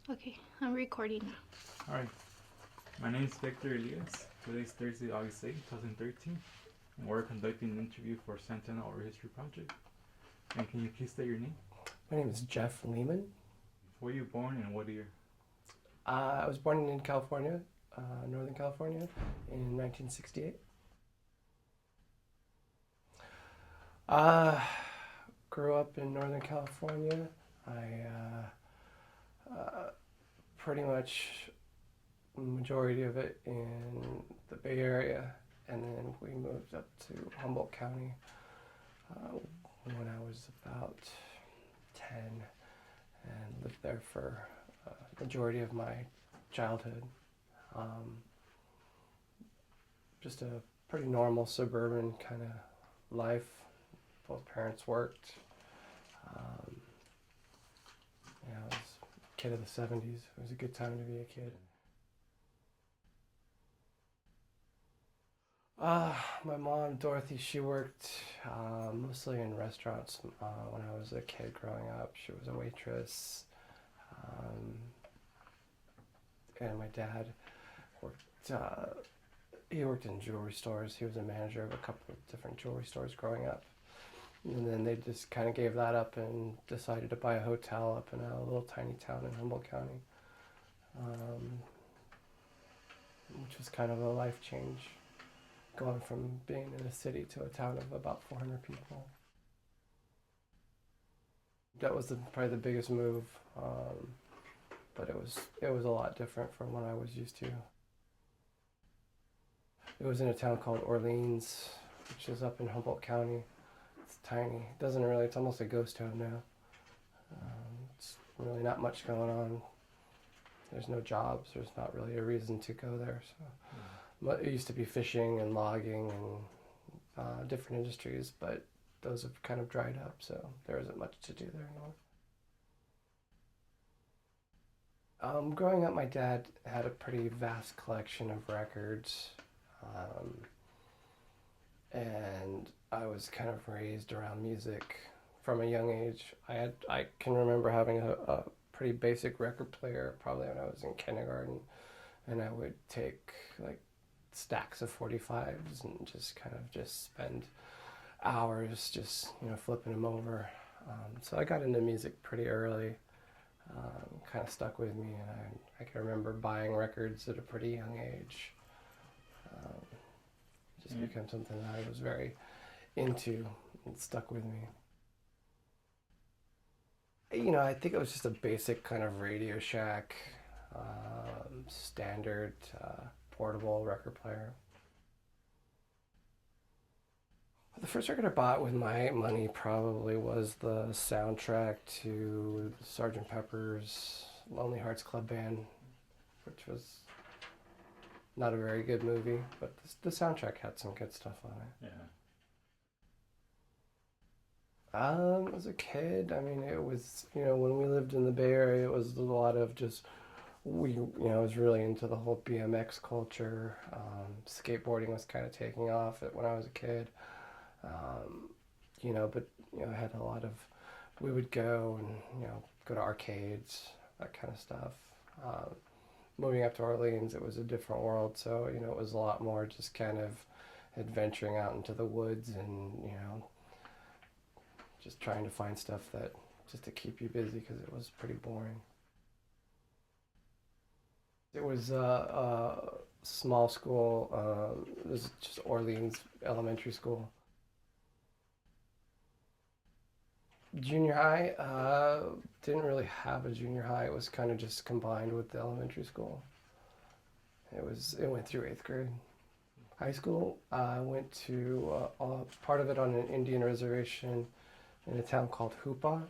Okay, I'm recording. Alright, my name is Victor Elias. Today's Thursday, August 8, 2013, and we're conducting an interview for Santana Oral History Project. And can you please state your name? My name is Geoff Leamon. Where were you born and what year? I was born in California, Northern California, in 1968. Grew up in Northern California. I pretty much majority of it in the Bay Area, and then we moved up to Humboldt County when I was about 10, and lived there for majority of my childhood. Just a pretty normal suburban kind of life. Both parents worked. I was a kid of the 70s. It was a good time to be a kid. My mom, Dorothy, she worked mostly in restaurants when I was a kid growing up. She was a waitress. And my dad worked, he worked in jewelry stores. He was a manager of a couple of different jewelry stores growing up. And then they just kind of gave that up and decided to buy a hotel up in a little tiny town in Humboldt County, which was kind of a life change, going from being in a city to a town of about 400 people. That was probably the biggest move, but it was a lot different from what I was used to. It was in a town called Orleans, which is up in Humboldt County. It's tiny. It's almost a ghost town now. It's really not much going on. There's no jobs. There's not really a reason to go there. So it used to be fishing and logging and different industries, but those have kind of dried up, so there isn't much to do there anymore. Growing up, my dad had a pretty vast collection of records, and I was kind of raised around music from a young age. I can remember having a pretty basic record player probably when I was in kindergarten, and I would take like stacks of 45s and just spend hours just flipping them over. So I got into music pretty early. Kind of stuck with me, and I can remember buying records at a pretty young age. Just became something that I was very into and stuck with me. I think it was just a basic kind of Radio Shack, standard portable record player. The first record I bought with my money probably was the soundtrack to Sgt. Pepper's Lonely Hearts Club Band, which was not a very good movie, but the soundtrack had some good stuff on it. Yeah. As a kid, I mean, it was, when we lived in the Bay Area, it was a lot of just, I was really into the whole BMX culture. Skateboarding was kind of taking off when I was a kid. But I had a lot of, we would go and, go to arcades, that kind of stuff. Moving up to Orleans, it was a different world, so, it was a lot more just kind of adventuring out into the woods and, just trying to find stuff just to keep you busy because it was pretty boring. It was a small school, it was just Orleans Elementary School. Junior high, didn't really have a junior high. It was kind of just combined with the elementary school. It went through 8th grade. High school, I went to part of it on an Indian reservation in a town called Hoopa.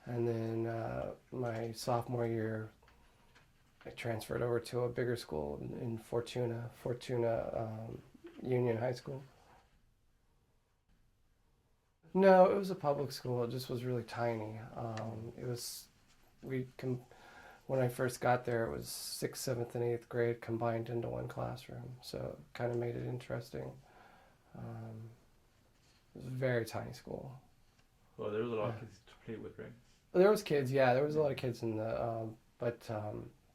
And then my sophomore year, I transferred over to a bigger school in Fortuna Union High School. No, it was a public school. It just was really tiny. When I first got there, it was 6th, 7th, and 8th grade combined into one classroom. So it kind of made it interesting. It was a very tiny school. Well, there was a lot of kids to play with, right? There was kids, yeah. There was a lot of kids in the But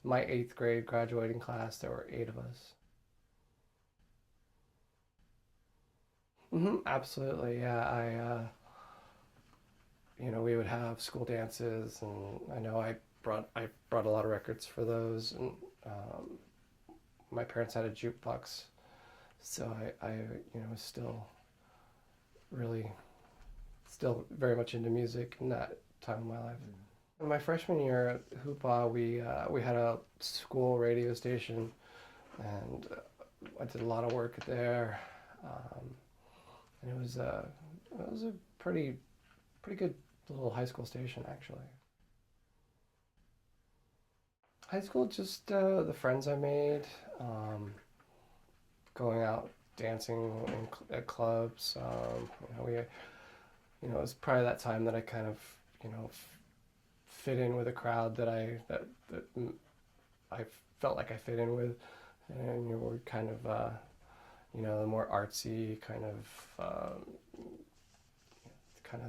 my 8th grade graduating class, there were 8 of us. Absolutely, yeah. We would have school dances, and I know I brought a lot of records for those, and um, my parents had a jukebox, so was really, still very much into music in that time of my life. In my freshman year at Hoopah, we had a school radio station, and I did a lot of work there, um, and it was a pretty good little high school station actually. High school, just the friends I made, um, going out dancing at clubs. It was probably that time that I kind of, fit in with a crowd that I felt like I fit in with, and we're kind of, the more artsy kind of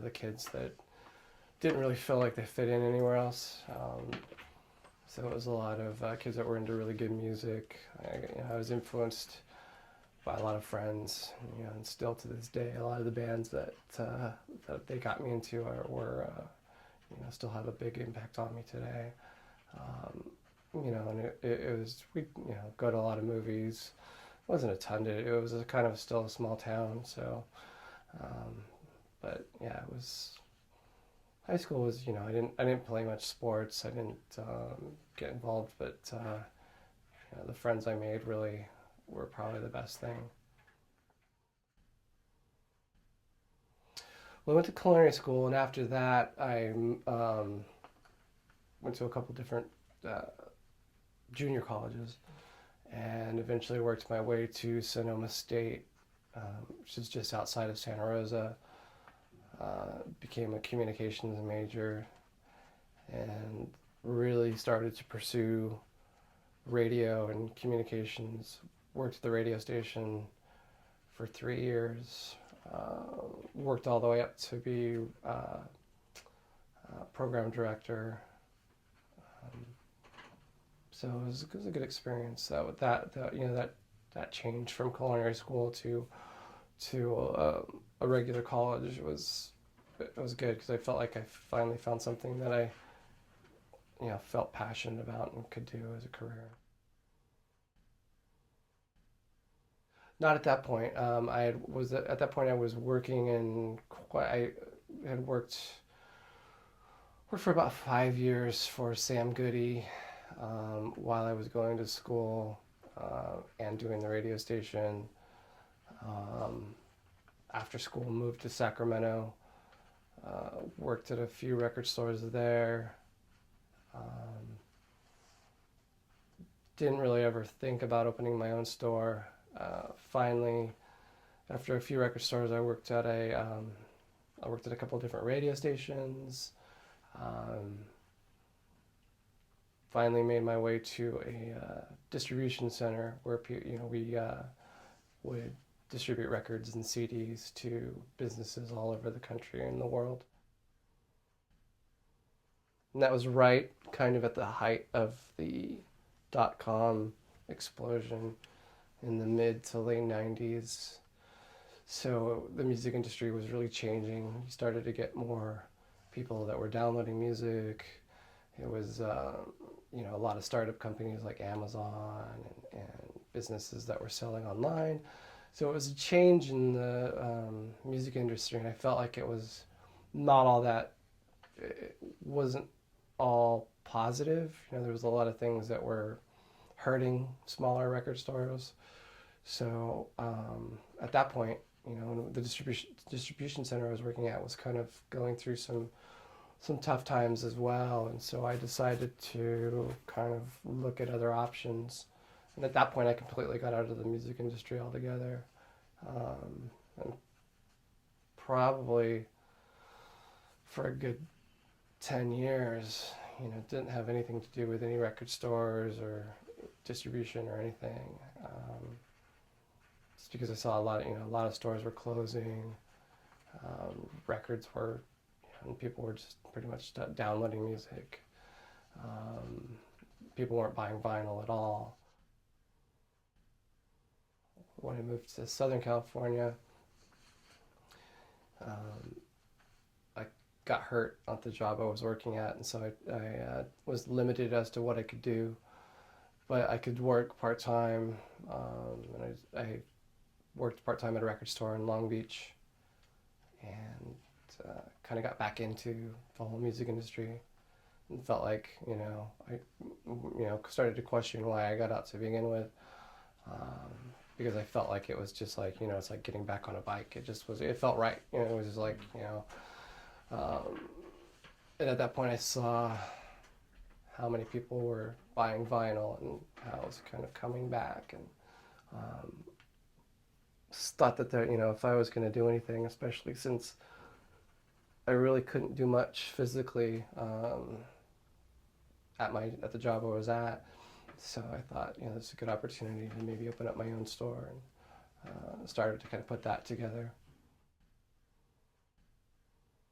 the kids that didn't really feel like they fit in anywhere else. So it was a lot of kids that were into really good music. I was influenced by a lot of friends, and still to this day, a lot of the bands that they got me into still have a big impact on me today. Um, and it was, we go to a lot of movies. It wasn't a ton. It was a kind of still a small town, so. Um, but yeah, it was. High school was, I didn't play much sports. I didn't get involved, but the friends I made really were probably the best thing. Well, I went to culinary school, and after that, I went to a couple different uh, junior colleges, and eventually worked my way to Sonoma State, which is just outside of Santa Rosa. Became a communications major, and really started to pursue radio and communications. Worked at the radio station for 3 years. Worked all the way up to be program director. Um, so it was a good experience. That change from culinary school to a regular college was good, because I felt like I finally found something that I felt passionate about and could do as a career. Not at that point. At that point I was working in I had worked for about 5 years for Sam Goody, while I was going to school, and doing the radio station. Um, After school, moved to Sacramento. Worked at a few record stores there. Um, didn't really ever think about opening my own store. Finally, after a few record stores, I worked at a couple of different radio stations. Um, Finally, made my way to a distribution center where we would distribute records and CDs to businesses all over the country and the world. And that was right kind of at the height of the .com explosion in the mid to late 90s. So the music industry was really changing. You started to get more people that were downloading music. It was, a lot of startup companies like Amazon, and businesses that were selling online. So it was a change in the music industry, and I felt like it was not all that, it wasn't all positive. There was a lot of things that were hurting smaller record stores. So at that point, the distribution center I was working at was kind of going through some tough times as well, and so I decided to kind of look at other options. And at that point, I completely got out of the music industry altogether, and probably for a good 10 years, didn't have anything to do with any record stores or distribution or anything. Just because I saw a lot of stores were closing, records were, and people were just pretty much downloading music. Um, people weren't buying vinyl at all. When I moved to Southern California, I got hurt at the job I was working at, and so I was limited as to what I could do. But I could work part-time, and I worked part-time at a record store in Long Beach, and kind of got back into the whole music industry, and felt like, I started to question why I got out to begin with, because I felt like it was just like, it's like getting back on a bike. It felt right. It was just like, and at that point I saw how many people were buying vinyl and how it was kind of coming back, and thought that if I was going to do anything, especially since I really couldn't do much physically at the job I was at, so I thought, this is a good opportunity to maybe open up my own store, and started to kind of put that together.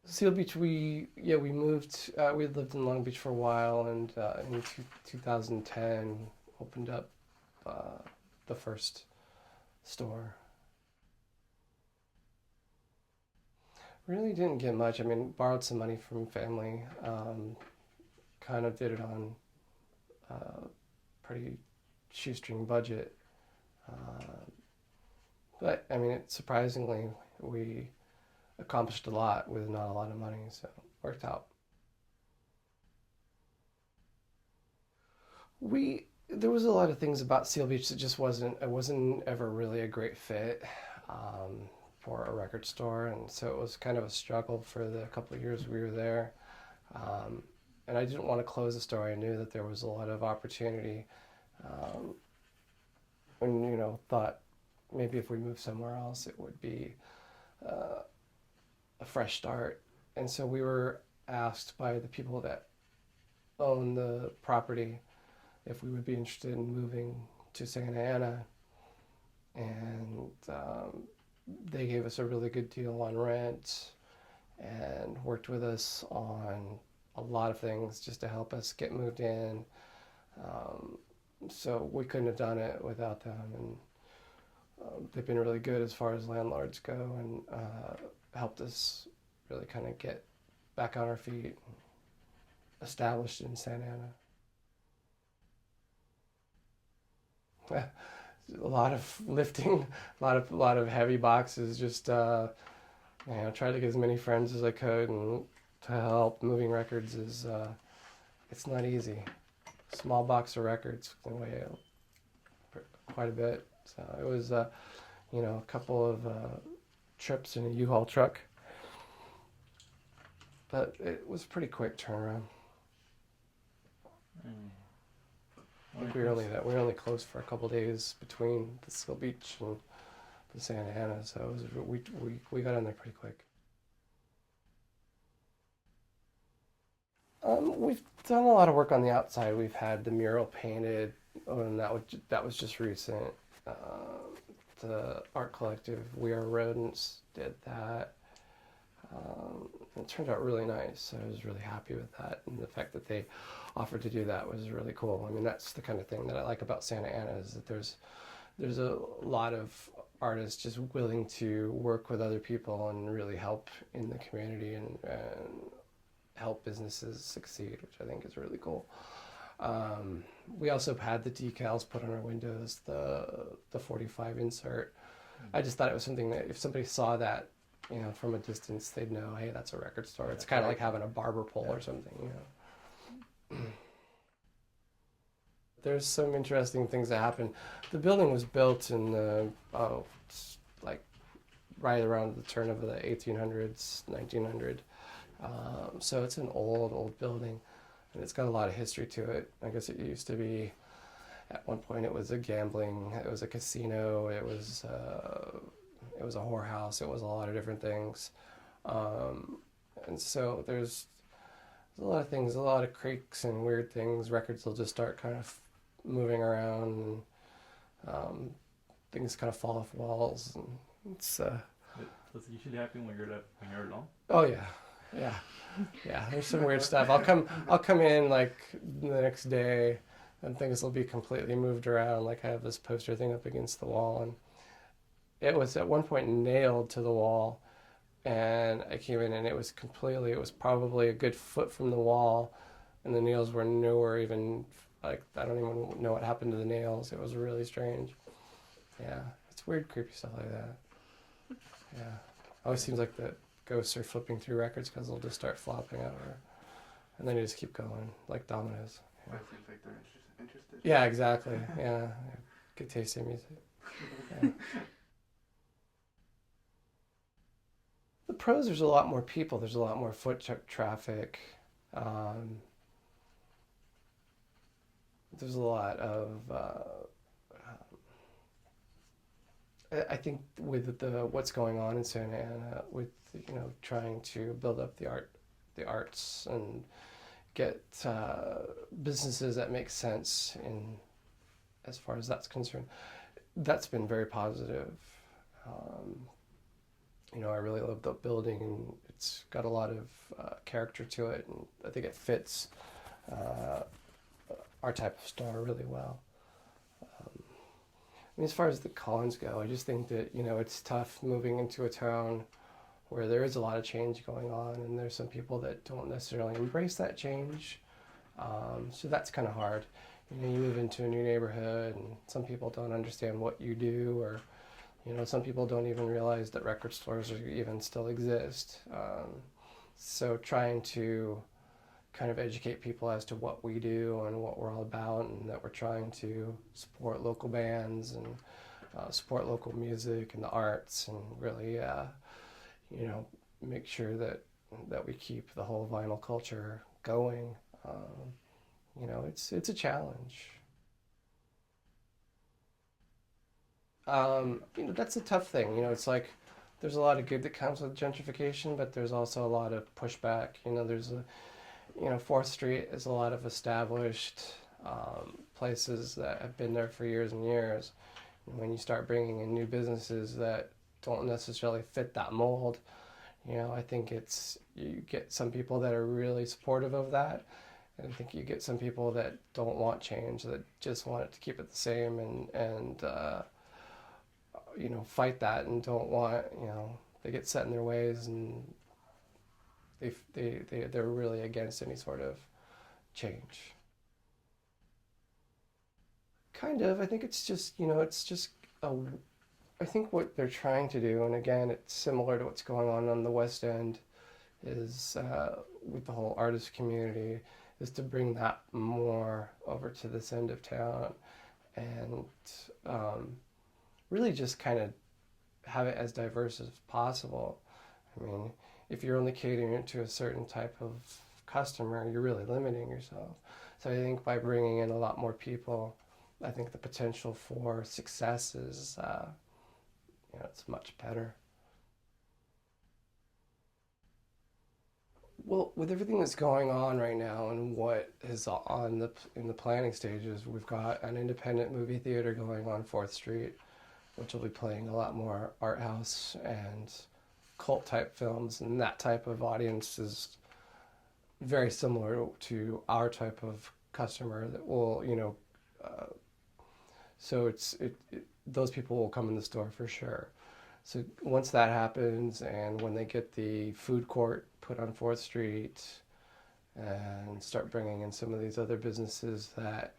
Seal Beach, we moved. We lived in Long Beach for a while, and in 2010 opened up the first store. Really didn't get much. I mean, borrowed some money from family. Kind of did it on pretty shoestring budget. But I mean, surprisingly, we accomplished a lot with not a lot of money, so it worked out. There was a lot of things about Seal Beach that just it wasn't ever really a great fit for a record store, and so it was kind of a struggle for the couple of years we were there. And I didn't want to close the store. I knew that there was a lot of opportunity, and thought maybe if we moved somewhere else, it would be a fresh start. And so we were asked by the people that own the property if we would be interested in moving to Santa Ana, and they gave us a really good deal on rent and worked with us on a lot of things just to help us get moved in. So we couldn't have done it without them, and they've been really good as far as landlords go, and helped us really kind of get back on our feet, established in Santa Ana. A lot of lifting, a lot of heavy boxes. Just tried to get as many friends as I could, and to help. Moving records is it's not easy. Small box of records can weigh quite a bit. So it was a couple of trips in a U-Haul truck, but it was a pretty quick turnaround. I think we were only closed for a couple of days between the Seal Beach and the Santa Ana, so we got in there pretty quick. We've done a lot of work on the outside. We've had the mural painted, and that was just recent. The art collective We Are Rodents did that. It turned out really nice. I was really happy with that, and the fact that they offered to do that was really cool. I mean, that's the kind of thing that I like about Santa Ana, is that there's a lot of artists just willing to work with other people and really help in the community, and help businesses succeed, which I think is really cool. We also had the decals put on our windows, the 45 insert. I just thought it was something that if somebody saw that, from a distance, they'd know, hey, that's a record store. It's kind of like having a barber pole or something, There's some interesting things that happened. The building was built in like right around the turn of the 1800s, 1900. So it's an old building, and it's got a lot of history to it. I guess it used to be, at one point, it was it was a casino, it was a whorehouse, it was a lot of different things. And so there's a lot of things, a lot of creaks and weird things. Records will just start kind of moving around, and things kind of fall off walls, and it's Does it usually happen when you're alone? Oh yeah. There's some weird stuff. I'll come in like the next day, and things will be completely moved around. Like I have this poster thing up against the wall, and it was at one point nailed to the wall, and I came in and it was probably a good foot from the wall, and the nails were nowhere even, like, I don't even know what happened to the nails. It was really strange. Yeah, it's weird, creepy stuff like that. Yeah, always seems like the ghosts are flipping through records because they'll just start flopping over, and then you just keep going like dominoes. Yeah, That seems like they're interested. yeah, exactly. Yeah, good taste in music. Yeah. The pros, there's a lot more people. There's a lot more traffic. Um, there's a lot of. I think with the what's going on in Santa Ana, with trying to build up the arts, and get businesses that make sense in as far as that's concerned, that's been very positive. Um, I really love the building, and it's got a lot of character to it, and I think it fits uh, our type of store really well. I mean, as far as the cons go, I just think that it's tough moving into a town where there is a lot of change going on, and there's some people that don't necessarily embrace that change. So that's kind of hard. You move into a new neighborhood, and some people don't understand what you do, or some people don't even realize that record stores even still exist. So trying to kind of educate people as to what we do and what we're all about, and that we're trying to support local bands and support local music and the arts, and really, make sure that we keep the whole vinyl culture going. It's a challenge. That's a tough thing. It's like there's a lot of good that comes with gentrification, but there's also a lot of pushback. There's a, 4th Street is a lot of established places that have been there for years and years. And when you start bringing in new businesses that don't necessarily fit that mold, I think you get some people that are really supportive of that. And I think you get some people that don't want change, that just want it to keep it the same, and fight that, and don't want, they get set in their ways, and they're really against any sort of change. Kind of. I think a, I think what they're trying to do, and again, it's similar to what's going on the West End, is with the whole artist community, is to bring that more over to this end of town, and really just kind of have it as diverse as possible. I mean, if you're only catering to a certain type of customer, you're really limiting yourself. So I think by bringing in a lot more people, I think the potential for success is, it's much better. Well, with everything that's going on right now and what is in the planning stages, we've got an independent movie theater going on 4th Street, which will be playing a lot more art house and cult type films, and that type of audience is very similar to our type of customer that will, so those people will come in the store for sure. So once that happens, and when they get the food court put on 4th Street, and start bringing in some of these other businesses that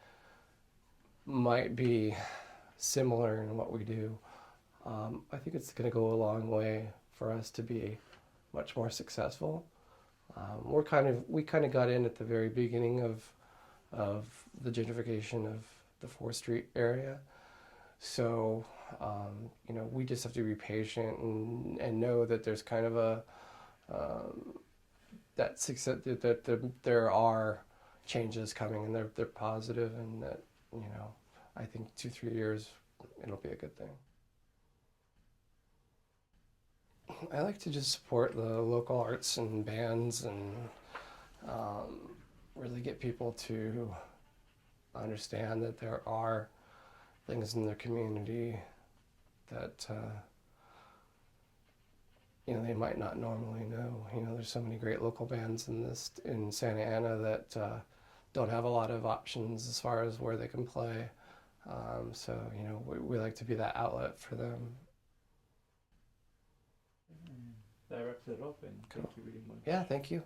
might be similar in what we do, I think it's going to go a long way for us to be much more successful. We kind of got in at the very beginning of the gentrification of the 4th Street area, so we just have to be patient, and know that there's kind of a that success, that there are changes coming, and they're positive, and that I think 2-3 years it'll be a good thing. I like to just support the local arts and bands, and really get people to understand that there are things in their community that they might not normally know. There's so many great local bands in Santa Ana that don't have a lot of options as far as where they can play. So, we like to be that outlet for them. That wraps it up, and Cool. thank you very much. Yeah, thank you.